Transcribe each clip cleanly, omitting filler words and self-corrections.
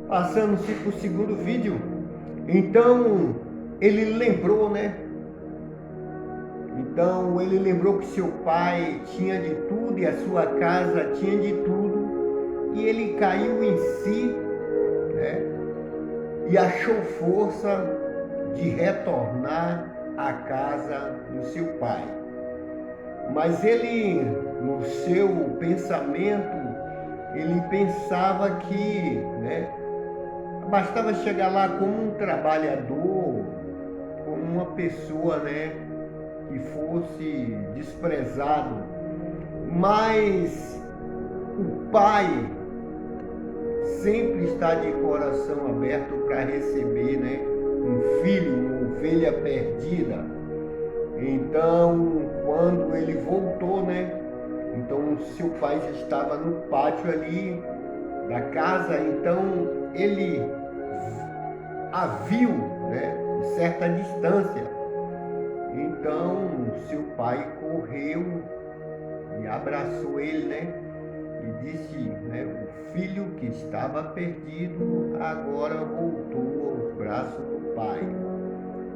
Passando-se para o segundo vídeo, então ele lembrou, né? Então ele lembrou que seu pai tinha de tudo e a sua casa tinha de tudo, e ele caiu em si, né? E achou força de retornar à casa do seu pai. Mas ele, no seu pensamento, ele pensava que, né, bastava chegar lá como um trabalhador, como uma pessoa, né, que fosse desprezado. Mas o pai sempre está de coração aberto para receber, né, um filho, uma ovelha perdida. Então, quando ele voltou, né, então seu pai já estava no pátio ali da casa, então ele a viu, né, de certa distância. Então seu pai correu e abraçou ele, né, e disse, né, o filho que estava perdido agora voltou aos braços do pai.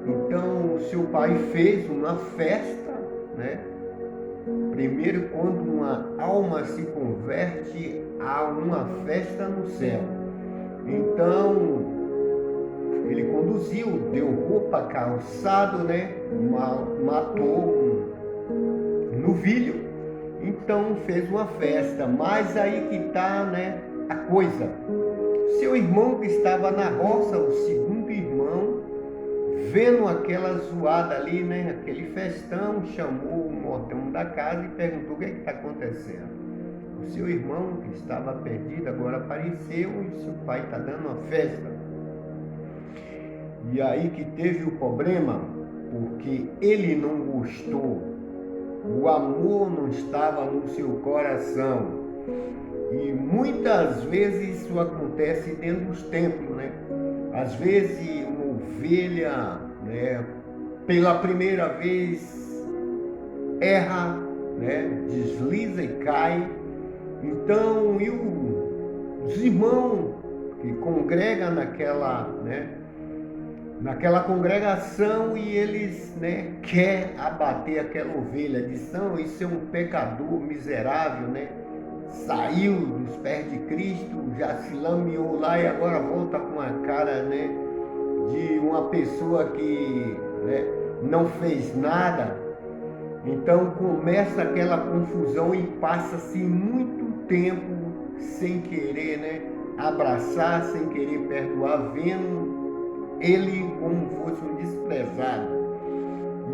Então seu pai fez uma festa, né? Primeiro, quando uma alma se converte, há uma festa no céu. Então ele conduziu, deu roupa, calçado, né? Matou um novilho. Então fez uma festa. Mas aí que está, né, a coisa. Seu irmão que estava na roça, o segundo irmão, vendo aquela zoada ali, né, aquele festão, chamou o mordomo da casa e perguntou: o que está acontecendo? O seu irmão que estava perdido agora apareceu e seu pai está dando uma festa. E aí que teve o problema, porque ele não gostou, o amor não estava no seu coração. E muitas vezes isso acontece dentro dos templos, né? Às vezes uma ovelha, né, pela primeira vez erra, né, desliza e cai. Então, e os irmãos que congregam naquela congregação, e eles, né, quer abater aquela ovelha, dizem: isso é um pecador miserável, né? Saiu dos pés de Cristo, já se lameou lá e agora volta com a cara, né, de uma pessoa que, né, não fez nada. Então começa aquela confusão e passa-se muito tempo sem querer, né, abraçar, sem querer perdoar, vendo ele como fosse um desprezado.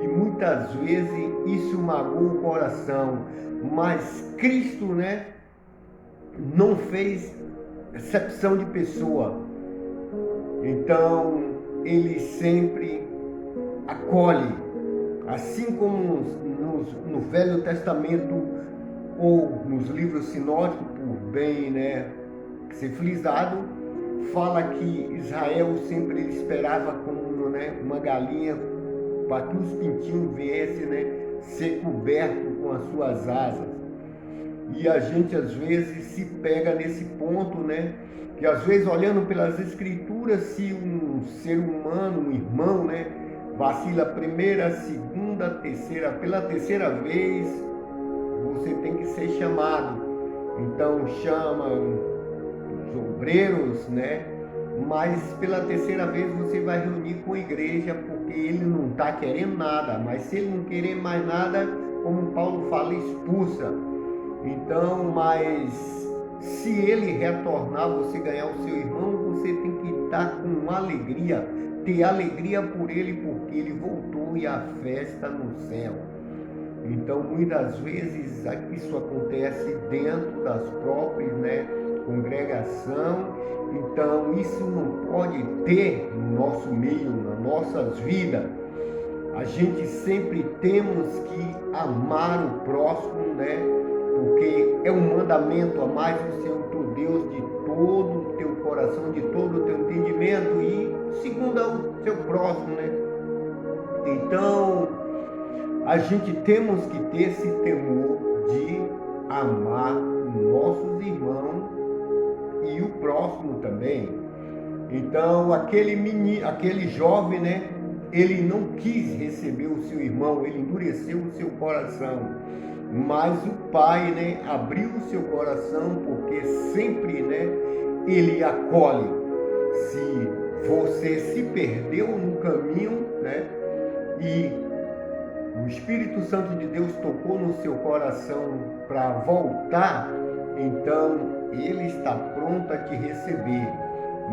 E muitas vezes isso magoa o coração, mas Cristo, né, não fez exceção de pessoa. Então ele sempre acolhe, assim como no Velho Testamento ou nos livros sinóticos, por bem, né, ser frisado, fala que Israel sempre esperava como, né, uma galinha para que os pintinhos viessem, né, ser coberto com as suas asas. E a gente às vezes se pega nesse ponto, né? Que às vezes, olhando pelas escrituras, se um ser humano, um irmão, né, vacila a primeira, segunda, terceira, pela terceira vez, você tem que ser chamado. Então chama os obreiros, né? Mas pela terceira vez você vai reunir com a igreja, porque ele não está querendo nada. Mas se ele não querer mais nada, como Paulo fala, expulsa. Então, mas se ele retornar, você ganhar o seu irmão, você tem que estar com alegria, ter alegria por ele, porque ele voltou e a festa no céu. Então, muitas vezes isso acontece dentro das próprias, né, congregação. Então, isso não pode ter no nosso meio, nas nossas vidas. A gente sempre temos que amar o próximo, né? Porque é um mandamento: amar o Senhor teu Deus de todo o teu coração, de todo o teu entendimento, e segundo o seu próximo, né? Então, a gente temos que ter esse temor de amar nossos irmãos e o próximo também. Então aquele menino, aquele jovem, né? Ele não quis receber o seu irmão, ele endureceu o seu coração. Mas o pai, né, abriu o seu coração, porque sempre, né, ele acolhe. Se você se perdeu no caminho, né, e o Espírito Santo de Deus tocou no seu coração para voltar, então ele está pronto a te receber.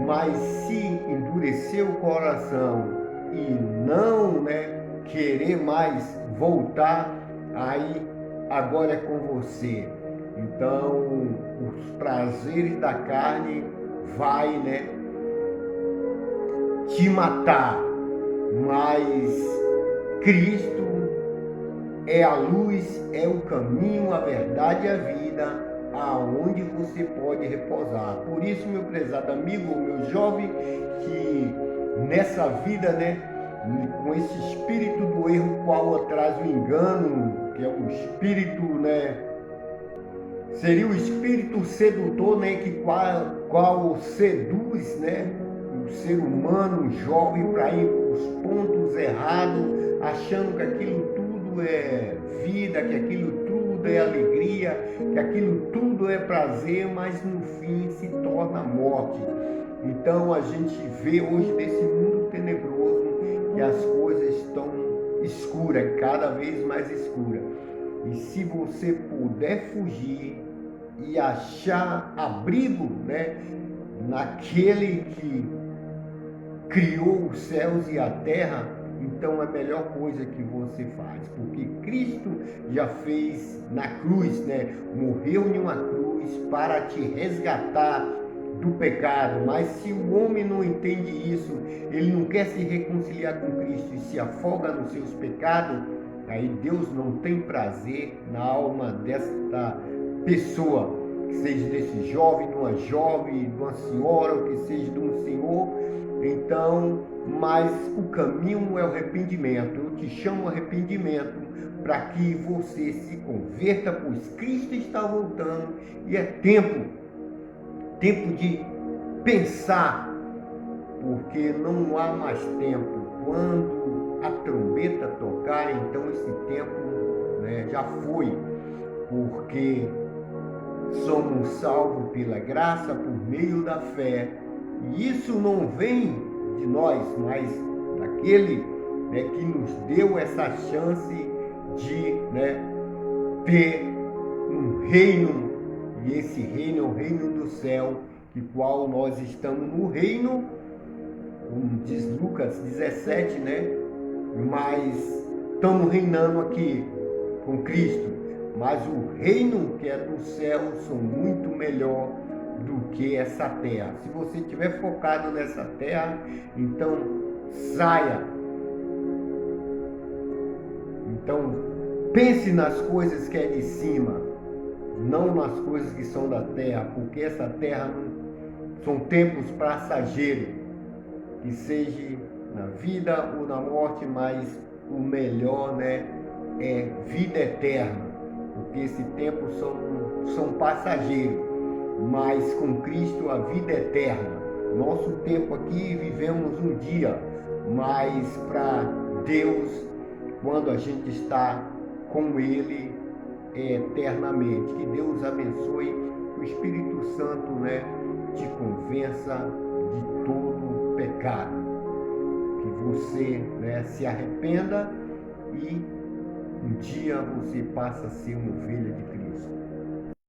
Mas se endurecer o coração e não, né, querer mais voltar, aí agora é com você. Então os prazeres da carne vai, né, te matar, mas Cristo é a luz, é o caminho, a verdade e a vida, aonde você pode repousar. Por isso, meu prezado amigo, meu jovem, que nessa vida, né, com esse espírito do erro, qual traz o engano, que é o espírito, né, seria o espírito sedutor, né, que qual seduz, né, o ser humano jovem para ir para os pontos errados, achando que aquilo tudo é vida, que aquilo tudo é alegria, que aquilo tudo é prazer, mas no fim se torna morte. Então a gente vê hoje nesse mundo tenebroso que as coisas estão escuras, cada vez mais escuras. E se você puder fugir e achar abrigo, né, naquele que criou os céus e a terra, então é a melhor coisa que você faz, porque Cristo já fez na cruz, né? Morreu em uma cruz para te resgatar do pecado. Mas se o homem não entende isso, ele não quer se reconciliar com Cristo e se afoga nos seus pecados, aí Deus não tem prazer na alma desta pessoa, que seja desse jovem, de uma jovem, de uma senhora, ou que seja de um senhor. Então, mas o caminho é o arrependimento. Eu te chamo arrependimento para que você se converta, pois Cristo está voltando e é tempo de pensar, porque não há mais tempo. Quando a trombeta tocar, então esse tempo, né, já foi, porque somos salvos pela graça por meio da fé. E isso não vem de nós, mas daquele, né, que nos deu essa chance de, né, ter um reino. E esse reino é o reino do céu, que qual nós estamos no reino, como diz Lucas 17, né? Mas estamos reinando aqui com Cristo. Mas o reino que é do céu são muito melhor do que essa terra. Se você estiver focado nessa terra, então saia. Então pense nas coisas que é de cima, não nas coisas que são da terra, porque essa terra são tempos passageiros, que seja na vida ou na morte, mas o melhor, né, é vida eterna, porque esse tempo são passageiros, mas com Cristo a vida eterna. Nosso tempo aqui vivemos um dia, mas para Deus, quando a gente está com Ele, é eternamente. Que Deus abençoe, que o Espírito Santo, né, te convença de todo pecado, que você, né, se arrependa e um dia você passa a ser uma ovelha de Cristo.